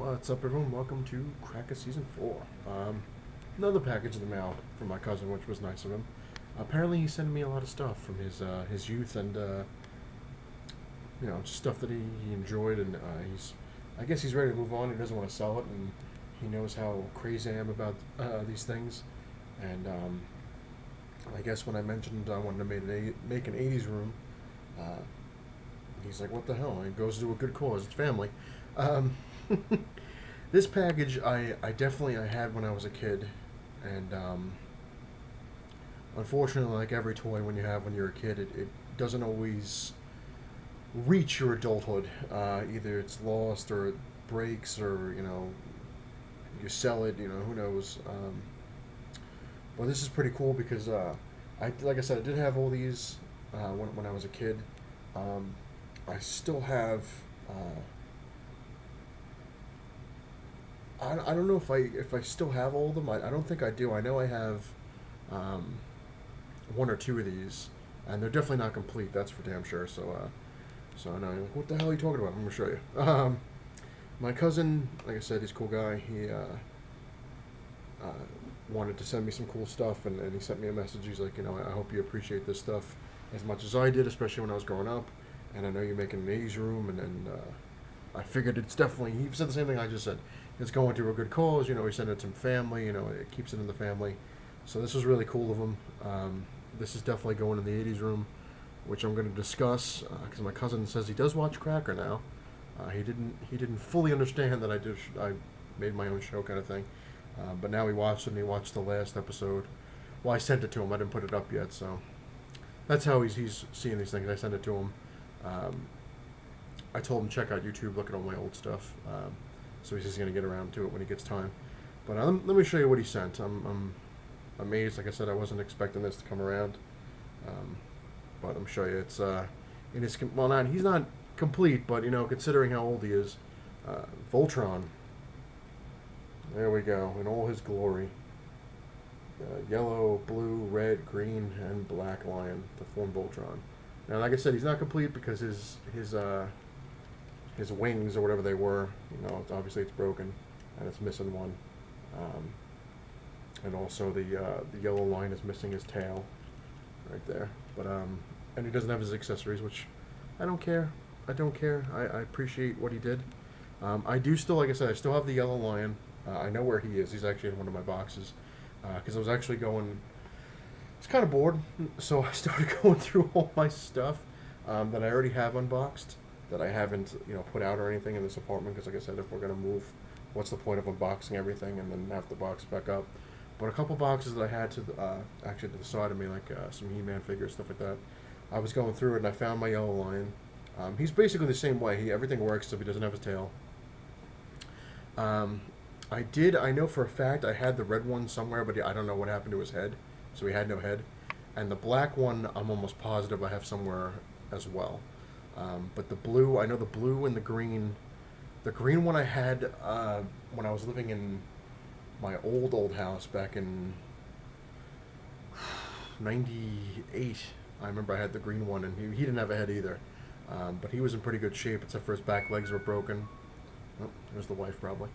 What's up, everyone? Welcome to Cracker Season 4. Another package in the mail from my cousin, which was nice of him. Apparently, he sent me a lot of stuff from his youth and just stuff that he enjoyed, and I guess he's ready to move on. He doesn't want to sell it, and he knows how crazy I am about these things. And I guess when I mentioned I wanted to make an '80s room, uh, he's like, "What the hell?" And it goes to a good cause. It's family. Um, This package I definitely I had when I was a kid, and unfortunately, like every toy when you have when you're a kid, it doesn't always reach your adulthood. Either it's lost or it breaks, or you sell it. Who knows. But this is pretty cool because I like I said, I did have all these when I was a kid. Um, I still have. I don't know if I still have all of them. I don't think I do. I know I have um, one or two of these, and they're definitely not complete. That's for damn sure. So I know. What the hell are you talking about? I'm gonna show you. My cousin, like I said, he's a cool guy. He uh, wanted to send me some cool stuff, and he sent me a message. He's like, I hope you appreciate this stuff as much as I did, especially when I was growing up. And I know you're making an A's room, and I figured it's definitely. He said the same thing I just said. It's going to a good cause. He sent it to family. It keeps it in the family. So this was really cool of him. This is definitely going in the '80s room, which I'm going to discuss because my cousin says he does watch Cracker now. He didn't fully understand that I made my own show kind of thing, but now he watched it and he watched the last episode. Well, I sent it to him. I didn't put it up yet, so that's how he's seeing these things. I sent it to him. Um, I told him check out YouTube, look at all my old stuff. So he's just gonna get around to it when he gets time. But let me show you what he sent. I'm amazed. Like I said, I wasn't expecting this to come around. Um, but I'm sure you. It's in his well, not he's not complete, but considering how old he is, Voltron. There we go, in all his glory. Yellow, blue, red, green, and black lion to form Voltron. Now, like I said, he's not complete because his wings or whatever they were, obviously it's broken and it's missing one. Um, and also the yellow line is missing his tail right there. But and he doesn't have his accessories, which I don't care. I don't care. I appreciate what he did. I do still, like I said, I still have the yellow lion. I know where he is. He's actually in one of my boxes because I was actually going. I was kind of bored, so I started going through all my stuff that I already have unboxed that I haven't, put out or anything in this apartment. Because, like I said, if we're gonna move, what's the point of unboxing everything and then have to box back up? But a couple boxes that I had to actually to the side of me, like some He-Man figures, stuff like that. I was going through it and I found my yellow lion. He's basically the same way. Everything works except he doesn't have his tail. Um, I know for a fact I had the red one somewhere, but I don't know what happened to his head. So he had no head. And the black one, I'm almost positive I have somewhere as well. But the blue, I know the blue and the green. The green one I had when I was living in my old house back in '98. I remember I had the green one, and he didn't have a head either. But he was in pretty good shape, except for his back legs were broken. Oh, there's the wife, probably.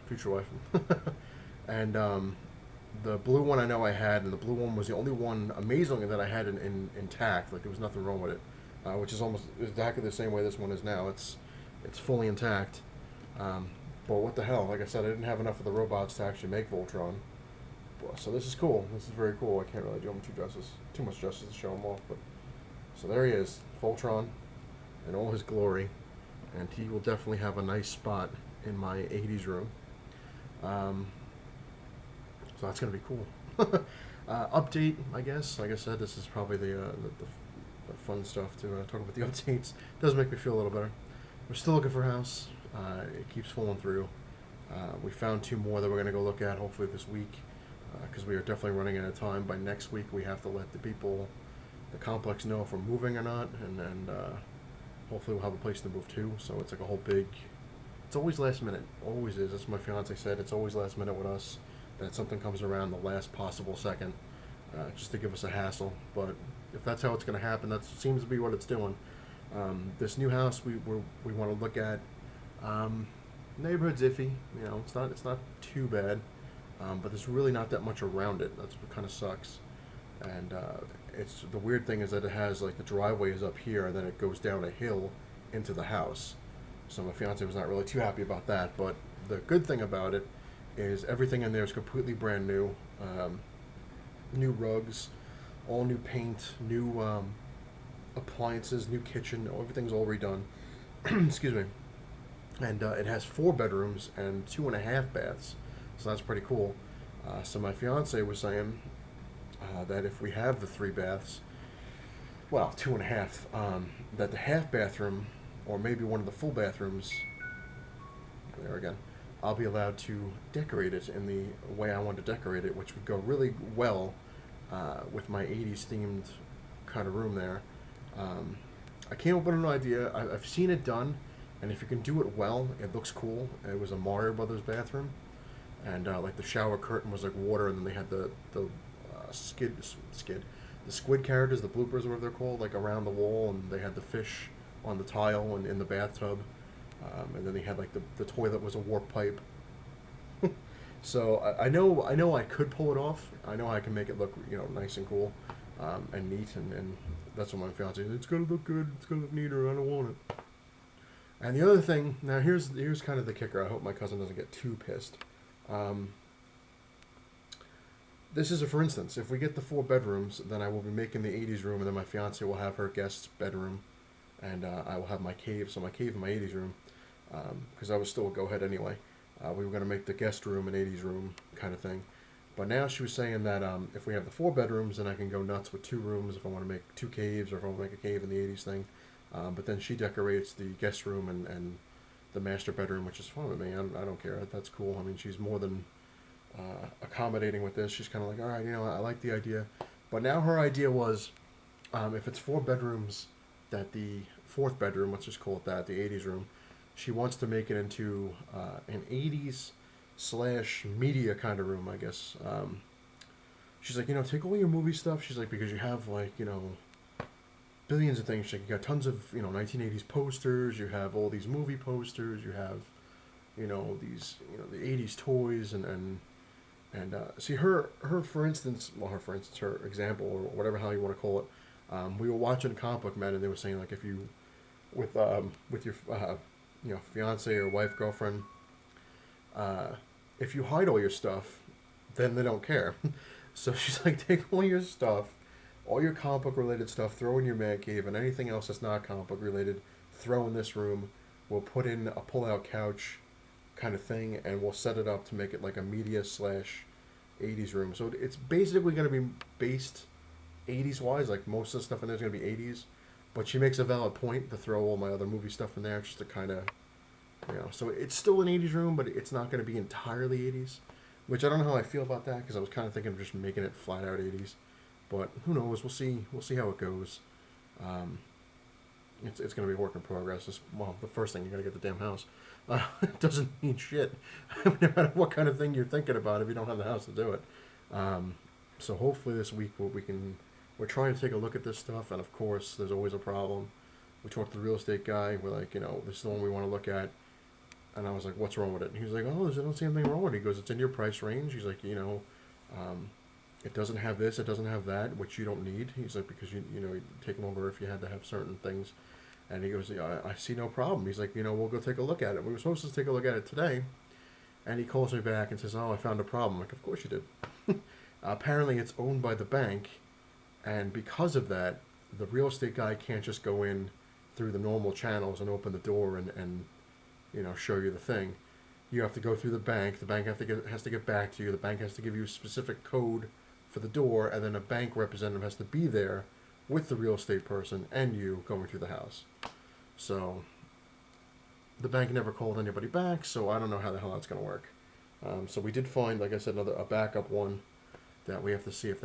Future wife. And the blue one I know I had, and the blue one was the only one, amazingly, that I had intact. Like, there was nothing wrong with it. Which is almost exactly the same way this one is now. It's fully intact. But what the hell? Like I said, I didn't have enough of the robots to actually make Voltron. So this is cool. This is very cool. I can't really do him too much justice to show him off. But so there he is, Voltron, in all his glory, and he will definitely have a nice spot in my '80s room. Um, so that's gonna be cool. Update, I guess. Like I said, this is probably the fun stuff to talk about the updates. Does make me feel a little better. We're still looking for a house. It keeps falling through. We found two more that we're going to go look at hopefully this week because we are definitely running out of time. By next week, we have to let the complex know if we're moving or not, and hopefully we'll have a place to move to. So it's like a whole big. It's always last minute. Always is. That's what my fiance said. It's always last minute with us. That something comes around the last possible second, just to give us a hassle. But if that's how it's going to happen, that seems to be what it's doing. This new house we want to look at. Neighborhood's iffy. You know, it's not too bad, but there's really not that much around it. That's what kind of sucks. And it's the weird thing is that it has like the driveway is up here, and then it goes down a hill into the house. So my fiance was not really too happy about that. But the good thing about it is everything in there is completely brand new. New rugs, all new paint, new appliances, new kitchen. Everything's all redone. Excuse me. And it has 4 bedrooms and 2.5 baths, so that's pretty cool. So my fiance was saying that if we have the 3 baths, well, 2.5, that the half bathroom or maybe one of the full bathrooms, there again, I'll be allowed to decorate it in the way I want to decorate it, which would go really well with my 80s themed kind of room there. I came up with an idea. I've seen it done, and if you can do it well, it looks cool. It was a Mario Brothers bathroom, and like the shower curtain was like water, and then they had the the squid characters, the bloopers, whatever they're called, like around the wall, and they had the fish on the tile and in the bathtub, and then they had like the toilet was a warp pipe. So I know I could pull it off. I know I can make it look nice and cool, and neat, and that's what my fiance said. It's gonna look good. It's gonna look neater. I don't want it. And the other thing, now here's kind of the kicker. I hope my cousin doesn't get too pissed. This is a for instance. If we get the 4 bedrooms, then I will be making the 80s room, and then my fiance will have her guest bedroom, and I will have my cave. So my cave and my 80s room, because I was still a go ahead anyway. We were going to make the guest room an 80s room kind of thing. But now she was saying that if we have the 4 bedrooms, then I can go nuts with 2 rooms if I want to make 2 caves, or if I want to make a cave in the 80s thing. But then she decorates the guest room and the master bedroom, which is fine with me. I don't care. That's cool. I mean, she's more than accommodating with this. She's kind of like, all right, I like the idea. But now her idea was, if it's 4 bedrooms, that the 4th bedroom, let's just call it that, the 80s room, she wants to make it into an 80s slash media kind of room, I guess. She's like, take all your movie stuff. She's like, because you have like, billions of things. She's like, you got tons of, 1980s posters. You have all these movie posters. You have, these, the 80s toys and see her for instance, her example or whatever how you want to call it. We were watching Comic Book Man, and they were saying like if you with your fiance or wife, girlfriend, if you hide all your stuff, then they don't care. So she's like, take all your stuff, all your comic book related stuff, throw in your man cave, and anything else that's not comic book related, throw in this room. We'll put in a pull out couch kind of thing, and we'll set it up to make it like a media slash 80s room. So it's basically going to be based 80s wise, like most of the stuff in there is going to be 80s. But she makes a valid point to throw all my other movie stuff in there just to kind of, so it's still an 80s room, but it's not going to be entirely 80s, which I don't know how I feel about that, because I was kind of thinking of just making it flat out 80s. But who knows? We'll see how it goes. It's going to be a work in progress. The first thing, you got to get the damn house. It doesn't mean shit. No matter what kind of thing you're thinking about, if you don't have the house to do it. So hopefully this week we're trying to take a look at this stuff, and of course there's always a problem. We talked to the real estate guy. We're like, this is the one we want to look at. And I was like, what's wrong with it? And he was like, I don't see anything wrong with it. He goes, it's in your price range. He's like, it doesn't have this, it doesn't have that, which you don't need. He's like, because you take longer if you had to have certain things. And he goes, I see no problem. He's like, we'll go take a look at it. We were supposed to take a look at it today. And he calls me back and says, oh, I found a problem. I'm like, of course you did. Apparently it's owned by the bank. And because of that, the real estate guy can't just go in through the normal channels and open the door and show you the thing. You have to go through the bank. The bank has to get back to you. The bank has to give you a specific code for the door, and then a bank representative has to be there with the real estate person and you going through the house. So the bank never called anybody back, so I don't know how the hell that's going to work. So we did find, like I said, a backup one that we have to see if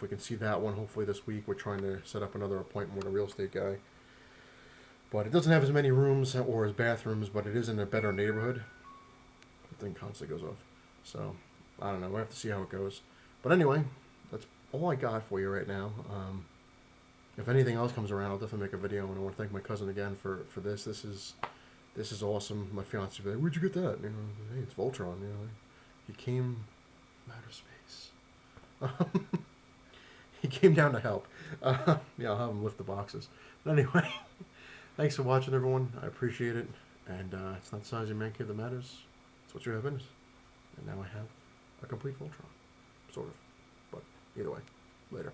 we can see that one hopefully this week. We're trying to set up another appointment with a real estate guy. But it doesn't have as many rooms or as bathrooms, but it is in a better neighborhood. The thing constantly goes off. So, I don't know. We'll have to see how it goes. But anyway, that's all I got for you right now. If anything else comes around, I'll definitely make a video. And I want to thank my cousin again for this. This is this is awesome. My fiance would be like, where'd you get that? You know, hey, it's Voltron. You know, he came from outer space. He came down to help. Yeah, I'll have him lift the boxes. But anyway, thanks for watching, everyone. I appreciate it. And it's not the size of your man cave that matters. It's what you have in it. And now I have a complete Voltron. Sort of. But either way, later.